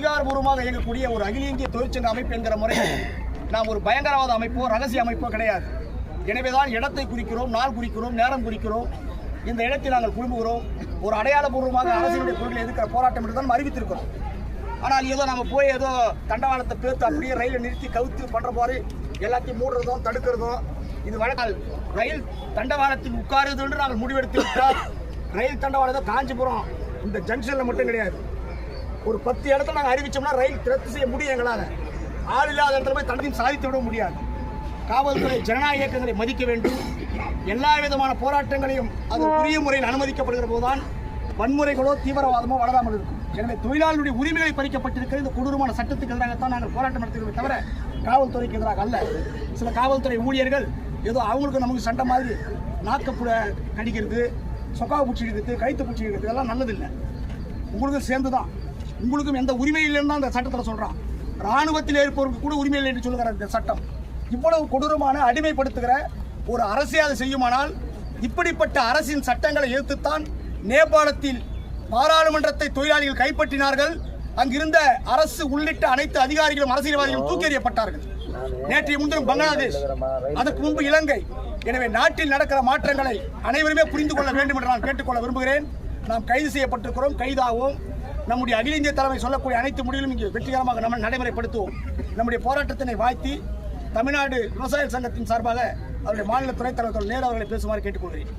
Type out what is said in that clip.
அதிகாரபூர்வமாக இயங்கக்கூடிய ஒரு அகில இந்திய தொழிற்சங்க அமைப்பு என்கிற முறையில் நாம் ஒரு பயங்கரவாத அமைப்போ ரகசிய அமைப்போ கிடையாது. எனவேதான் இடத்தை குறிக்கிறோம், நாள் குறிக்கிறோம், நேரம் குறிக்கிறோம். இந்த இடத்தில் நாங்கள் குழுமுகிறோம். ஒரு அடையாளபூர்வமாக அரசினுடைய பொருட்களை எதிர்க்கிற போராட்டம் என்று தான் அறிவித்திருக்கிறோம். ஆனால் ஏதோ நம்ம போய் ஏதோ தண்டவாளத்தை பேர்த்து அப்படியே ரயிலை நிறுத்தி கவுத்து பண்ணுற போது எல்லாத்தையும் மூடுறதும் தடுக்கிறதும் இது வழக்கால். ரயில் தண்டவாளத்தில் உட்காருது என்று நாங்கள் முடிவெடுத்து விட்டால் ரயில் தண்டவாளத்தை காஞ்சிபுரம் இந்த ஜங்ஷனில் மட்டும் கிடையாது, ஒரு 10 இடத்துல நாங்கள் அறிவிச்சோம்னா ரயில் ரத்து செய்ய முடியும். எங்களால் ஆள் இல்லாத இடத்துல போய் தண்டத்தையும் சாதித்து விட முடியாது. காவல்துறை ஜனநாயக இயக்கங்களை மதிக்க வேண்டும். எல்லா விதமான போராட்டங்களையும் அது உரிய முறையில் அனுமதிக்கப்படுகிற போதுதான் வன்முறைகளோ தீவிரவாதமோ வளராமல் இருக்கும். எனவே தொழிலாளர்களுடைய உரிமைகளை பறிக்கப்பட்டிருக்கிற இந்த கொடூரமான சட்டத்துக்கு எதிராகத்தான் நாங்கள் போராட்டம் நடத்துகிறோமே தவிர காவல்துறைக்கு எதிராக அல்ல. சில காவல்துறை ஊழியர்கள் ஏதோ அவங்களுக்கு நமக்கு சண்டை மாதிரி நாக்கப்புட கடிக்கிறது, சொக்காவை பூச்சி எடுக்கிறது, கைத்து பூச்சி எடுக்கிறது இதெல்லாம் நல்லதில்லை. உங்களுக்கும் சேர்ந்து தான், உங்களுக்கும் எந்த உரிமை இல்லைன்னு தான் இந்த சட்டத்தில் சொல்கிறான். இராணுவத்தில் இருப்பவருக்கு கூட உரிமை இல்லை என்று சொல்லுகிற இந்த சட்டம் இவ்வளவு கொடூரமான அடிமைப்படுத்துகிற ஒரு அரசை அதை செய்யுமானால் இப்படிப்பட்ட அரசின் சட்டங்களை எதிர்த்துத்தான் நேபாளத்தில் பாராளுமன்றத்தை தொழிலாளிகள் கைப்பற்றினார்கள். அங்கிருந்த அரசு உள்ளிட்ட அனைத்து அதிகாரிகளும் அரசியல்வாதிகளும் தூக்கி எறியப்பட்டார்கள். நேற்றைய முன்தினம் பங்களாதேஷ், அதற்கு முன்பு இலங்கை. எனவே நாட்டில் நடக்கிற மாற்றங்களை அனைவருமே புரிந்து கொள்ள வேண்டும் என்று நான் கேட்டுக்கொள்ள விரும்புகிறேன். நாம் கைது செய்யப்பட்டிருக்கிறோம், கைதாகவும் நம்முடைய அகில இந்திய தலைமை சொல்லக்கூடிய அனைத்து முடிவுகளும் இங்கே வெற்றிகரமாக நம்ம நடைமுறைப்படுத்துவோம். நம்முடைய போராட்டத்தினை வாழ்த்தி தமிழ்நாடு விவசாய சங்கத்தின் சார்பாக அவருடைய மாநில துணைத் தலைவர் நேரு அவர்களை பேசுமாறு கேட்டுக்கொள்கிறேன்.